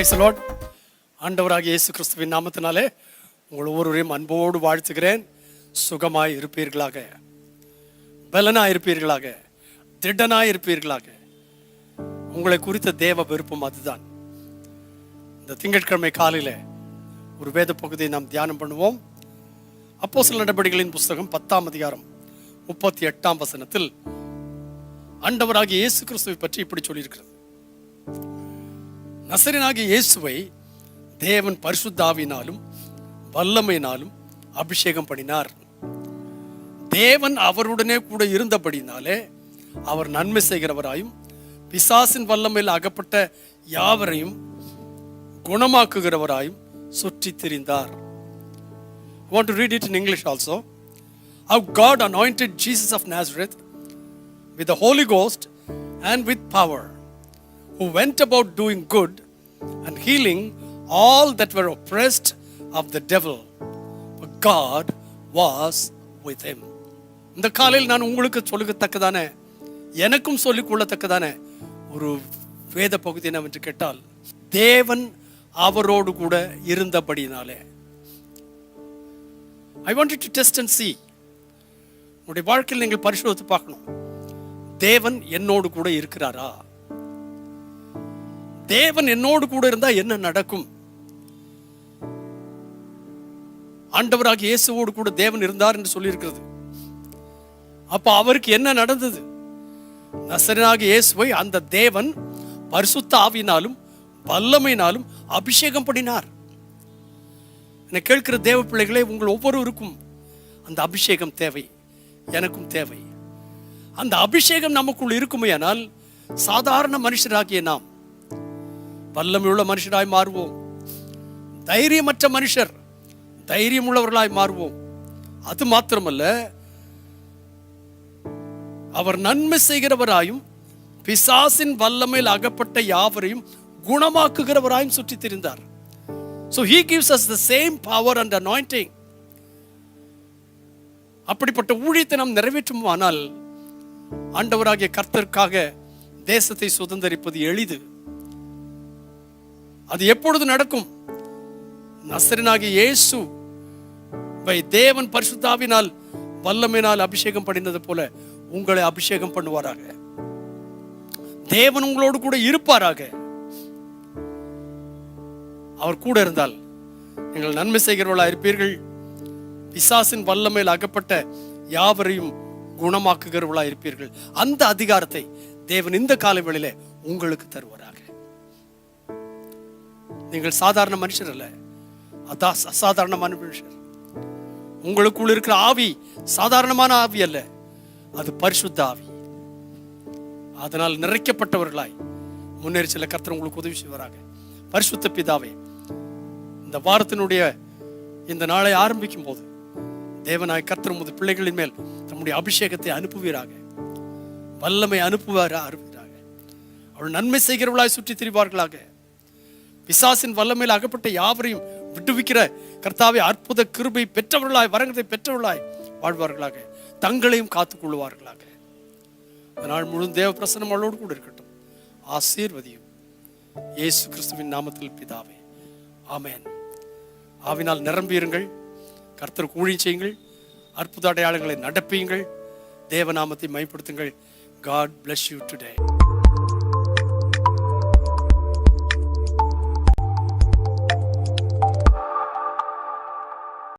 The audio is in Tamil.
Praise the Lord. ஆண்டவராகிய இயேசு கிறிஸ்துவின் நாமத்தினாலே உங்கள் ஒவ்வொருவரையும் அன்போடு வாழ்த்துகிறேன். சுகமாய் இருப்பீர்களாக, பலனாய் இருப்பீர்களாக, திடனாய் இருப்பீர்களாக. உங்களை குறித்த தேவ விருப்பம் அதுதான். இந்த திங்கட்கிழமை காலையில் ஒரு வேத பகுதியை நாம் தியானம் பண்ணுவோம். அப்போஸ்தலர் நடபடிகளின் புஸ்தகம் 10ஆம் அதிகாரம் 38ஆம் வசனத்தில் ஆண்டவராகிய இயேசு கிறிஸ்துவை பற்றி இப்படி சொல்லியிருக்கிறது. நசரேயனாகிய இயேசுவை தேவன் பரிசுத்த ஆவியினாலும் வல்லமையினாலும் அபிஷேகம் பண்ணினார். தேவன் அவருடனே கூட இருந்தபடினாலே அவர் நன்மை செய்கிறவராயும் பிசாசின் வல்லமையில் அகப்பட்ட யாவரையும் குணமாக்குகிறவராயும் சுற்றி திரிந்தார். I want to read it in English also. How God anointed Jesus of Nazareth with the Holy Ghost and with power, who went about doing good and healing all that were oppressed of the devil, for God was with him. இந்த காலையில் நான் உங்களுக்கு சொல்லத்தக்கதான, எனக்கும் சொல்லிக் கொள்ளத்தக்கதான ஒரு வேத பகுதி என்னவென்று கேட்டால், தேவன் அவரோடு கூட இருந்தபடினாலே. I want you to test and see. உங்களுடைய வாழ்க்கையில் நீங்கள் பரிசோதித்து பார்க்கணும். தேவன் என்னோடு கூட இருக்கிறாரா? தேவன் என்னோடு கூட இருந்தா என்ன நடக்கும்? ஆண்டவராகிய இயேசுவோடு கூட தேவன் இருந்தார் என்று சொல்லி இருக்கிறது. அப்ப அவருக்கு என்ன நடந்தது? நசரேயனாகிய இயேசுவை அந்த தேவன் பரிசுத்த ஆவியினாலும் வல்லமையினாலும் அபிஷேகம் பண்ணினார். என்னை கேட்கிற தேவ பிள்ளைகளே, உங்கள் ஒவ்வொருவருக்கும் அந்த அபிஷேகம் தேவை, எனக்கும் தேவை. அந்த அபிஷேகம் நமக்குள் இருக்குமேயானால் சாதாரண மனுஷராகிய நாம் வல்லமையுள்ள மனுஷராய் மாறுவோம். தைரியமற்ற மனுஷர் தைரியம் உள்ளவர்களாய் மாறுவோம். அது மாத்திரமல்ல, அவர் நன்மை செய்கிறவராயும் பிசாசின் வல்லமையில் அகப்பட்ட யாவரையும் குணமாக்குகிறவராயும் சுற்றி திரிந்தார். So he gives us the same power and anointing. அப்படிப்பட்ட ஊழியத்தை நாம் நிறைவேற்றுமானால் ஆண்டவராகிய கர்த்தருக்காக தேசத்தை சுதந்தரிப்பது எளிது. அது எப்பொழுது நடக்கும்? நசரேயனாகிய இயேசுவை தேவன் பரிசுத்த ஆவியினால் வல்லமையினால் அபிஷேகம் பண்ணினது போல உங்களை அபிஷேகம் பண்ணுவாராக. தேவன் உங்களோடு கூட இருப்பாராக. அவர் கூட இருந்தால் நீங்கள் நன்மை செய்கிறவர்களாக இருப்பீர்கள். பிசாசின் வல்லமையில் அகப்பட்ட யாவரையும் குணமாக்குகிறவர்களாக இருப்பீர்கள். அந்த அதிகாரத்தை தேவன் இந்த காலை வேளையிலே உங்களுக்கு தருவாராக. நீங்கள் சாதாரண மனுஷர் அல்ல, அதான் அசாதாரணமான மனுஷர். உங்களுக்குள் இருக்கிற ஆவி சாதாரணமான ஆவி அல்ல, அது பரிசுத்த ஆவி. அதனால் நிறைக்கப்பட்டவர்களாய் முன்னேறி செல்ல கர்த்தர் உங்களுக்கு உதவி செய்வாராக. பரிசுத்த பிதாவே, இந்த வாரத்தினுடைய இந்த நாளை ஆரம்பிக்கும் போது தேவனாய் கர்த்தர் உமது பிள்ளைகளின் மேல் தம்முடைய அபிஷேகத்தை அனுப்புவீராக, வல்லமை அனுப்புவீராக. அவள் நன்மை செய்கிறவர்களாய் சுற்றி திரிவார்களாக. பிசாசின் வல்லமையில் அகப்பட்ட யாவரையும் விட்டுவிக்கிற கர்த்தாவே அற்புத கிருபை பெற்றவர்களாய், வரங்களை பெற்றவர்களாய் வாழ்வார்களாக. தங்களையும் காத்துக் கொள்வார்களாக. அதனால் முழு தேவ பிரசன்னம் அவளோடு கூட இருக்கட்டும். ஆசீர்வதியும் இயேசு கிறிஸ்துவின் நாமத்தில் பிதாவே, ஆமென். ஆவினால் நிரம்பியிருங்கள். கர்த்தருக்கு ஊழியம் செய்யுங்கள். அற்புத அடையாளங்களை நடப்பியுங்கள். தேவநாமத்தை மைப்படுத்துங்கள். God bless you today.